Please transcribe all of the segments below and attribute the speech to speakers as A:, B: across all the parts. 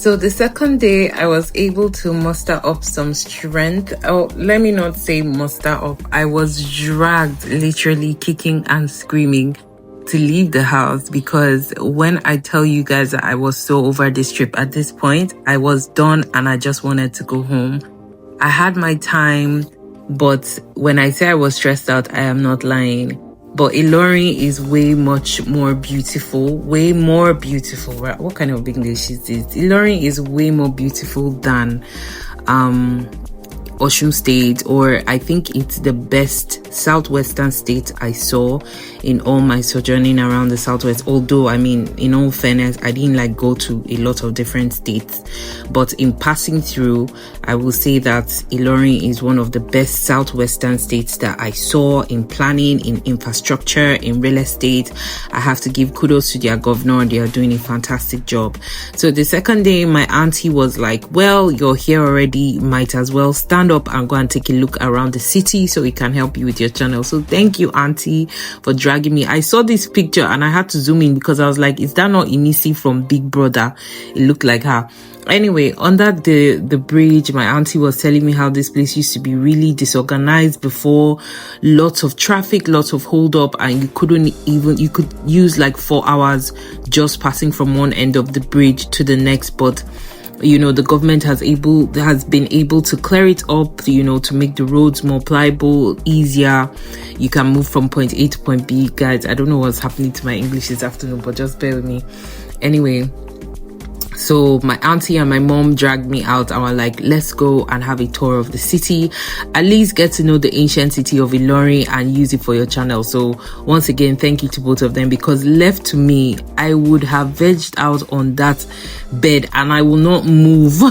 A: So the second day, I was able to muster up some strength. Oh, let me not say muster up. I was dragged, literally kicking and screaming, to leave the house, because when I tell you guys that I was so over this trip at this point, I was done and I just wanted to go home. I had my time, but when I say I was stressed out, I am not lying. But Ilorin is way much more beautiful, way more beautiful. What kind of English is this? Ilorin is way more beautiful than Osun State, or I think it's the best southwestern state I saw in all my sojourning around the southwest. Although, I mean, in all fairness, I didn't go to a lot of different states, but in passing through, I will say that Ilorin is one of the best southwestern states that I saw in planning, in infrastructure, in real estate. I have to give kudos to their governor. They are doing a fantastic job. So the second day, my auntie was like, well, you're here already, might as well stand up and go and take a look around the city so it can help you with your channel. So thank you, auntie, for dragging me. I saw this picture and I had to zoom in because I was like, is that not Inisi from Big Brother? It looked like her. Anyway, under the bridge, my auntie was telling me how this place used to be really disorganized before, lots of traffic, lots of hold up, and you could use like 4 hours just passing from one end of the bridge to the next. But you know, the government has been able to clear it up, you know, to make the roads more pliable, easier. You can move from point A to point B. Guys, I don't know what's happening to my English this afternoon, but just bear with me. Anyway, so my auntie and my mom dragged me out and were like, let's go and have a tour of the city, at least get to know the ancient city of Ilorin and use it for your channel. So once again, thank you to both of them, because left to me, I would have vegged out on that bed and I will not move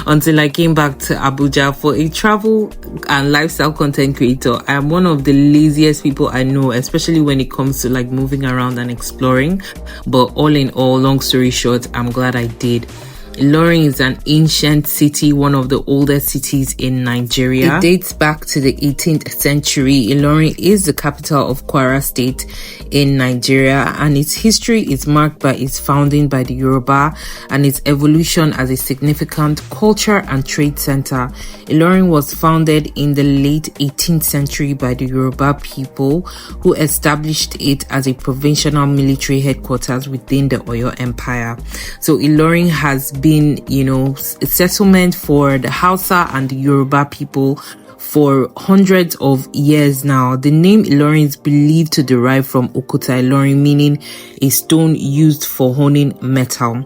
A: until I came back to Abuja. For a travel and lifestyle content creator, I am one of the laziest people I know, especially when it comes to like moving around and exploring. But all in all, long story short, I'm glad I did. Ilorin is an ancient city, one of the oldest cities in Nigeria. It dates back to the 18th century. Ilorin is the capital of Kwara State in Nigeria, and its history is marked by its founding by the Yoruba and its evolution as a significant culture and trade center. Ilorin was founded in the late 18th century by the Yoruba people, who established it as a provincial military headquarters within the Oyo Empire. So Ilorin has been, you know, a settlement for the Hausa and the Yoruba people for hundreds of years now. The name Ilorin is believed to derive from Okuta Ilorin, meaning a stone used for honing metal.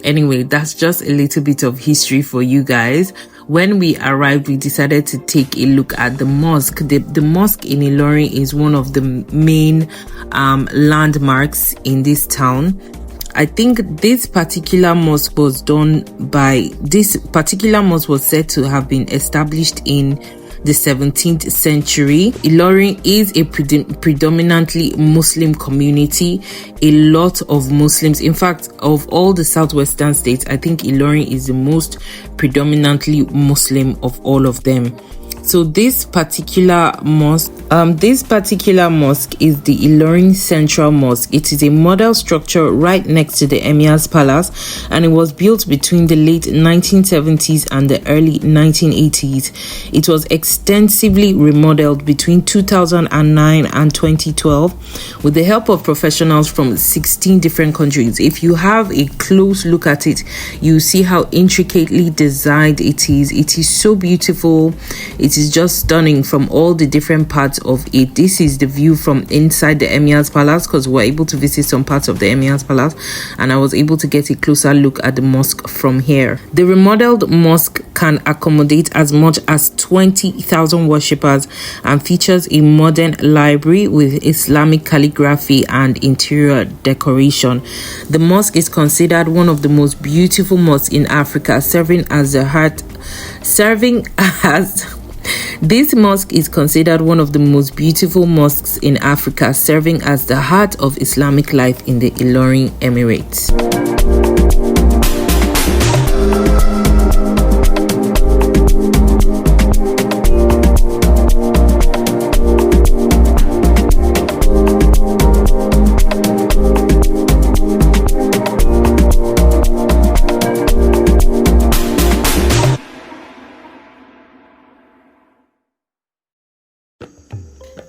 A: Anyway, that's just a little bit of history for you guys. When we arrived, we decided to take a look at the mosque. The mosque in Ilorin is one of the main landmarks in this town. I think this particular mosque was said to have been established in the 17th century. Ilorin is a predominantly Muslim community. A lot of Muslims, in fact, of all the southwestern states, I think Ilorin is the most predominantly Muslim of all of them. So this particular mosque is the Ilorin Central Mosque. It is a model structure right next to the Emir's Palace, and it was built between the late 1970s and the early 1980s. It was extensively remodeled between 2009 and 2012 with the help of professionals from 16 different countries. If you have a close look at it, you see how intricately designed it is. It is so beautiful. It is just stunning from all the different parts of it. This is the view from inside the Emir's Palace, because we were able to visit some parts of the Emir's Palace, and I was able to get a closer look at the mosque from here. The remodeled mosque can accommodate as much as 20,000 worshippers and features a modern library with Islamic calligraphy and interior decoration. The mosque is considered one of the most beautiful mosques in Africa, This mosque is considered one of the most beautiful mosques in Africa, serving as the heart of Islamic life in the Ilorin Emirates.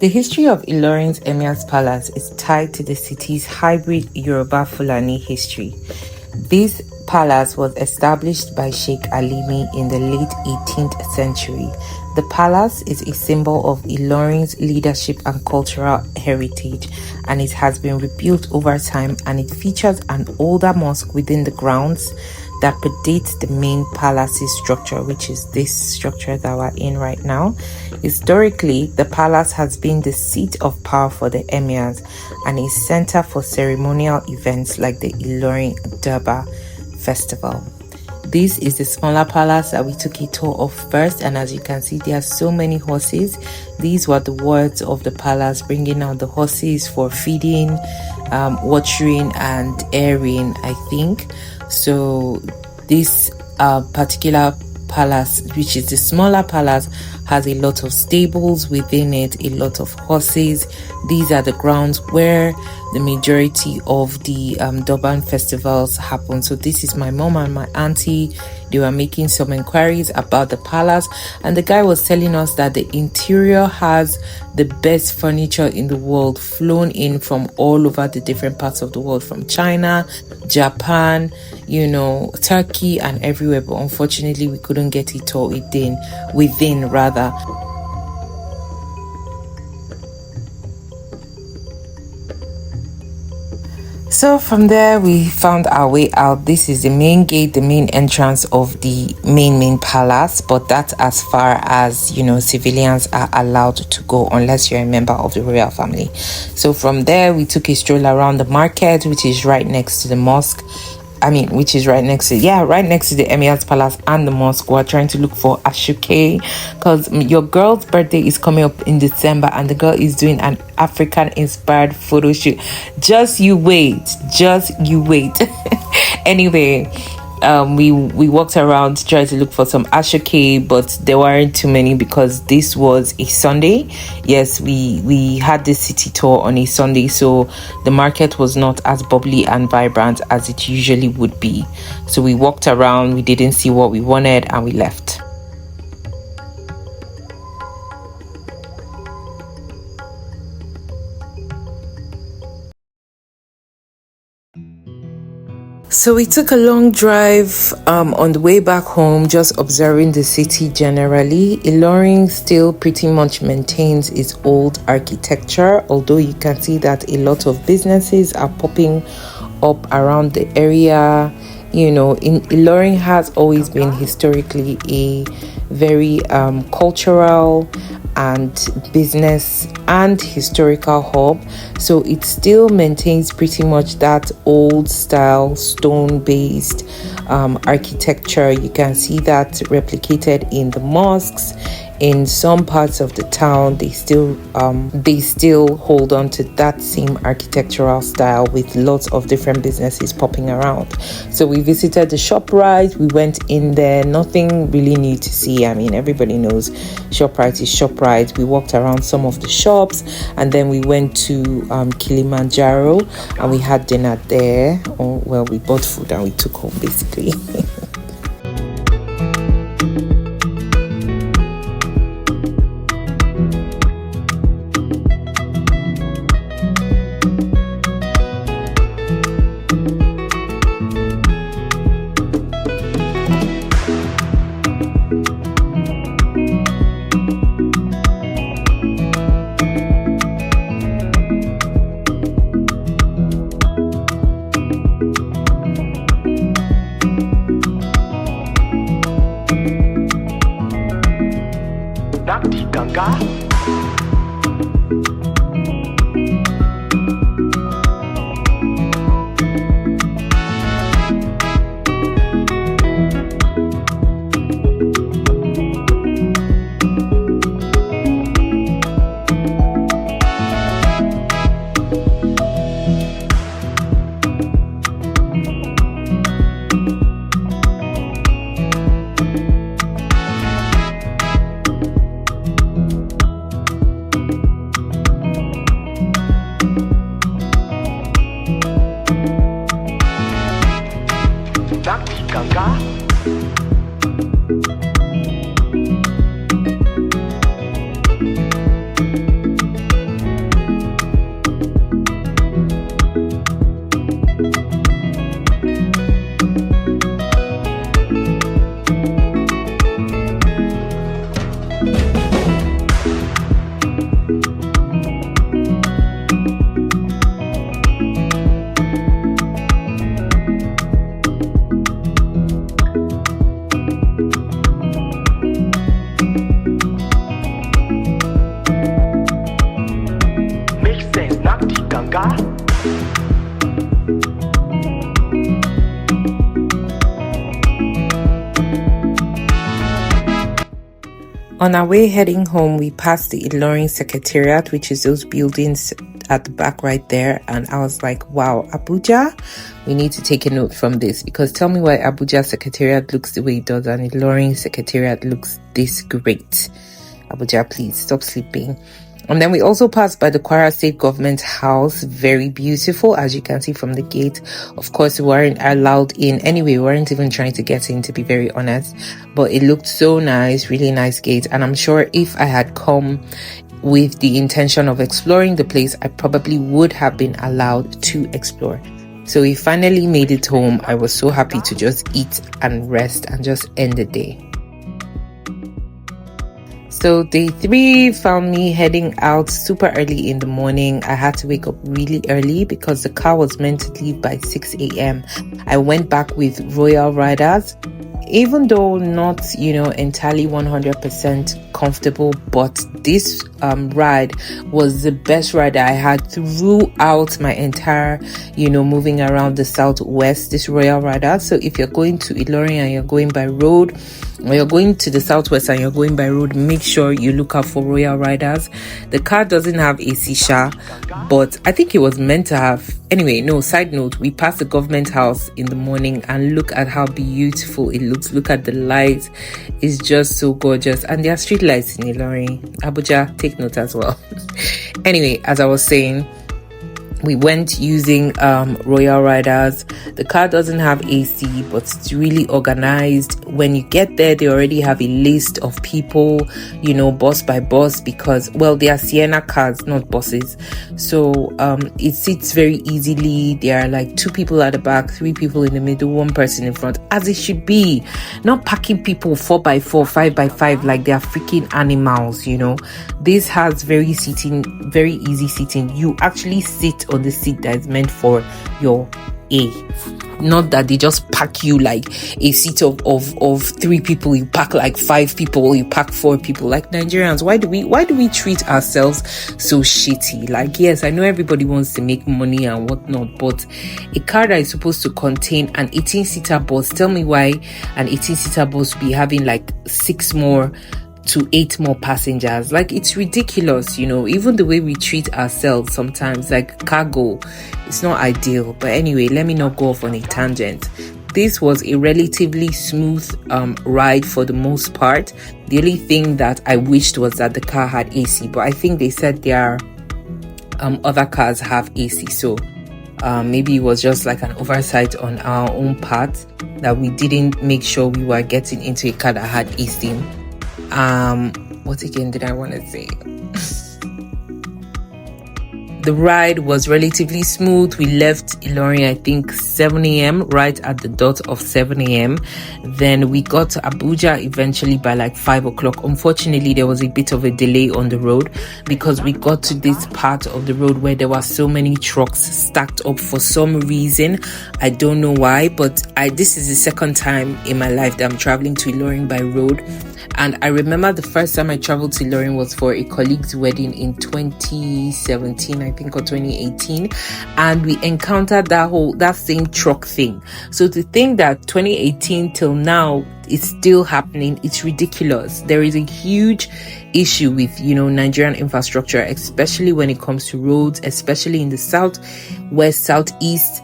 A: The history of Ilorin's Emir's Palace is tied to the city's hybrid Yoruba Fulani history. This palace was established by Sheikh Alimi in the late 18th century. The palace is a symbol of Ilorin's leadership and cultural heritage, and it has been rebuilt over time, and it features an older mosque within the grounds that predates the main palace's structure, which is this structure that we're in right now. Historically, the palace has been the seat of power for the emirs and a center for ceremonial events like the Ilorin Durbar festival. This is the smaller palace that we took a tour of first, and as you can see, there are so many horses. These were the wards of the palace, bringing out the horses for feeding, watering and airing, I think. So this particular palace, which is the smaller palace, has a lot of stables within it, a lot of horses. These are the grounds where the majority of the Durban festivals happen. So this is my mom and my auntie. They were making some inquiries about the palace, and the guy was telling us that the interior has the best furniture in the world, flown in from all over the different parts of the world, from China, Japan, Turkey and everywhere. But unfortunately, we couldn't get it all within rather. So from there, we found our way out. This is the main gate, the main entrance of the main palace, but that's as far as, civilians are allowed to go unless you're a member of the royal family. So from there, we took a stroll around the market, which is right next to the mosque. Right next to the Emir's Palace and the mosque. We're trying to look for Ashuke because your girl's birthday is coming up in December, and the girl is doing an African-inspired photo shoot. Just you wait. Anyway, we walked around trying to look for some Ashoke, but there weren't too many because this was a Sunday. Yes, we had the city tour on a Sunday, so the market was not as bubbly and vibrant as it usually would be. So we walked around, we didn't see what we wanted, and we left. So we took a long drive on the way back home, just observing the city generally. Ilorin still pretty much maintains its old architecture, although you can see that a lot of businesses are popping up around the area. Ilorin has always been historically a very cultural and business and historical hub, so it still maintains pretty much that old style stone based architecture. You can see that replicated in the mosques. In some parts of the town, they still hold on to that same architectural style with lots of different businesses popping around. So we visited the ShopRite. We went in there, nothing really new to see. I mean, everybody knows ShopRite is ShopRite. We walked around some of the shops, and then we went to Kilimanjaro, and we had dinner there. We bought food and we took home basically. On our way heading home, we passed the Ilorin Secretariat, which is those buildings at the back right there. And I was like, wow, Abuja, we need to take a note from this, because tell me why Abuja Secretariat looks the way it does and Ilorin Secretariat looks this great. Abuja, please stop sleeping. And then we also passed by the Kwara State Government House. Very beautiful, as you can see from the gate. Of course, we weren't allowed in. Anyway, we weren't even trying to get in, to be very honest. But it looked so nice, really nice gate. And I'm sure if I had come with the intention of exploring the place, I probably would have been allowed to explore. So we finally made it home. I was so happy to just eat and rest and just end the day. So day 3 found me heading out super early in the morning. I had to wake up really early because the car was meant to leave by 6 a.m. I went back with Royal Riders, even though not, entirely 100% comfortable, but this ride was the best ride I had throughout my entire, moving around the southwest, this Royal Rider. So if you're going to Ilorin and you're going by road, or you're going to the southwest and you're going by road, make sure you look out for Royal Riders. The car doesn't have AC sha, but I think it was meant to have. Anyway, no, side note, we passed the government house in the morning and look at how beautiful it looks. Look at the lights. It's just so gorgeous. And there are street lights in Ilorin. Abuja, take note as well. Anyway, as I was saying, we went using Royal Riders. The car doesn't have AC, but it's really organized. When you get there, they already have a list of people, bus by bus, because, well, they are Sienna cars, not buses. So it sits very easily. There are like 2 people at the back, 3 people in the middle, 1 person in front, as it should be. Not packing people 4x4, 5x5 like they are freaking animals, This has very easy seating. You actually sit on the seat that is meant for your A. Not that they just pack you like a seat of 3 people, you pack like 5 people, you pack 4 people. Like Nigerians, why do we treat ourselves so shitty? Like, yes, I know everybody wants to make money and whatnot, but a car that is supposed to contain an 18-seater bus, tell me why an 18-seater bus will be having like 6 more to 8 more passengers. Like, it's ridiculous, even the way we treat ourselves sometimes, like cargo, it's not ideal. But anyway, let me not go off on a tangent. This was a relatively smooth ride for the most part. The only thing that I wished was that the car had AC, but I think they said their other cars have AC, so maybe it was just like an oversight on our own part that we didn't make sure we were getting into a car that had AC. What again did I want to say? The ride was relatively smooth. We left Ilorin, I think 7 a.m, right at the dot of 7 a.m. Then we got to Abuja eventually by like 5 o'clock. Unfortunately, there was a bit of a delay on the road because we got to this part of the road where there were so many trucks stacked up for some reason. I don't know why, but this is the second time in my life that I'm traveling to Ilorin by road. And I remember the first time I traveled to Ilorin was for a colleague's wedding in 2017, I think, or 2018. And we encountered that same truck thing. So to think that 2018 till now it's still happening, it's ridiculous. There is a huge issue with, Nigerian infrastructure, especially when it comes to roads, especially in the south, west, southeast.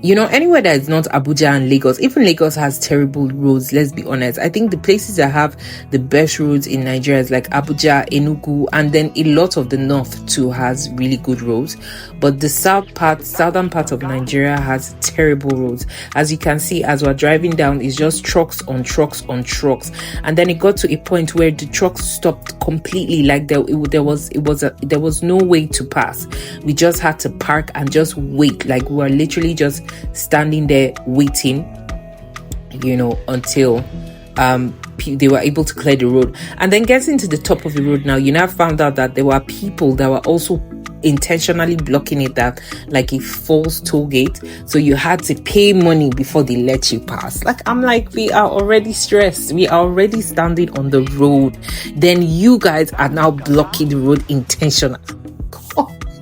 A: Anywhere that is not Abuja and Lagos. Even Lagos has terrible roads, let's be honest. I think the places that have the best roads in Nigeria is like Abuja, Enugu, and then a lot of the north too has really good roads. But the southern part of Nigeria has terrible roads. As you can see, as we're driving down, it's just trucks on trucks on trucks. And then it got to a point where the trucks stopped completely. Like there was no way to pass. We just had to park and just wait. Like we were literally just standing there waiting, until they were able to clear the road. And then getting to the top of the road now, you now found out that there were people that were also intentionally blocking it, that like a false toll gate, so you had to pay money before they let you pass. Like, I'm like, we are already stressed, we are already standing on the road, then you guys are now blocking the road intentionally.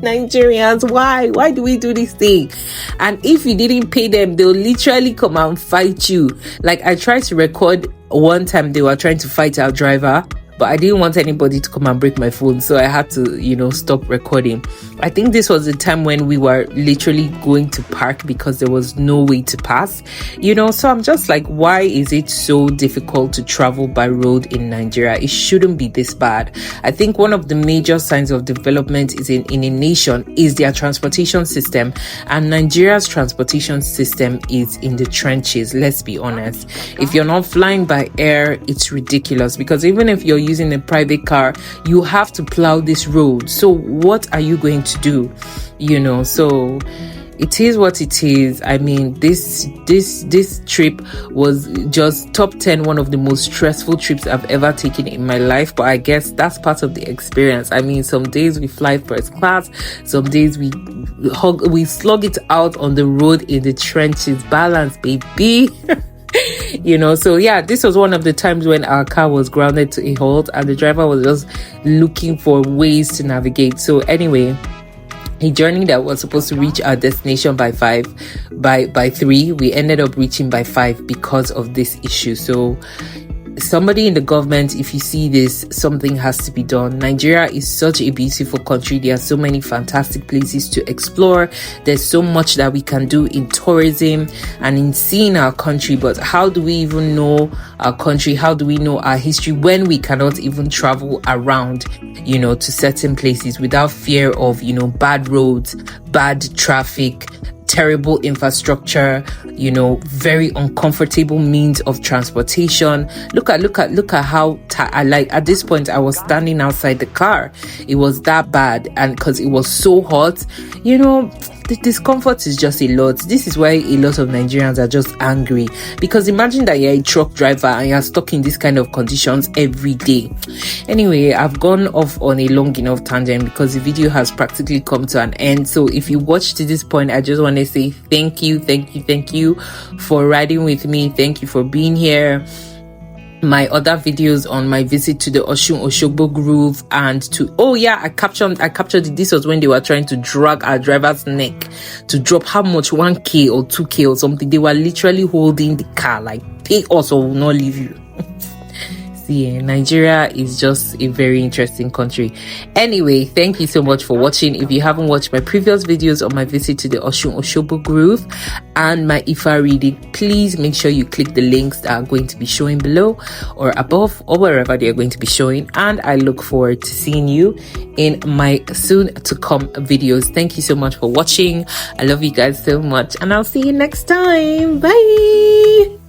A: Nigerians, why do we do this thing? And if you didn't pay them, they'll literally come and fight you. Like, I tried to record one time, they were trying to fight our driver, but I didn't want anybody to come and break my phone, so I had to, stop recording. I think this was the time when we were literally going to park because there was no way to pass, so I'm just like, why is it so difficult to travel by road in Nigeria? It shouldn't be this bad. I think one of the major signs of development is in a nation is their transportation system, and Nigeria's transportation system is in the trenches. Let's be honest. If you're not flying by air, it's ridiculous, because even if you're using a private car, you have to plow this road. So what are you going to do? So it is what it is. I mean, this trip was just top 10, one of the most stressful trips I've ever taken in my life, but I guess that's part of the experience. I mean, some days we fly first class, some days we slug it out on the road in the trenches. Balance, baby. So yeah, this was one of the times when our car was grounded to a halt and the driver was just looking for ways to navigate. So anyway, a journey that was supposed to reach our destination by 3, we ended up reaching by 5 because of this issue. So somebody in the government, if you see this, something has to be done. Nigeria is such a beautiful country. There are so many fantastic places to explore. There's so much that we can do in tourism and in seeing our country, but how do we even know our country? How do we know our history when we cannot even travel around, to certain places without fear of, bad roads, bad traffic, terrible infrastructure, very uncomfortable means of transportation. Look at how at this point I was standing outside the car. It was that bad, and because it was so hot, the discomfort is just a lot. This is why a lot of Nigerians are just angry, because imagine that you're a truck driver and you're stuck in this kind of conditions every day. Anyway, I've gone off on a long enough tangent because the video has practically come to an end. So if you watched to this point, I just want to say thank you for riding with me. Thank you for being here. My other videos on my visit to the Osun Osogbo Grove and I captured it. This was when they were trying to drag our driver's neck to drop how much, 1K or 2K or something. They were literally holding the car like, pay us or we'll not leave you. Nigeria is just a very interesting country. Anyway, thank you so much for watching. If you haven't watched my previous videos on my visit to the Osun Osogbo Grove and my Ifa reading, please make sure you click the links that are going to be showing below or above or wherever they are going to be showing. And I look forward to seeing you in my soon to come videos. Thank you so much for watching. I love you guys so much, and I'll see you next time. Bye.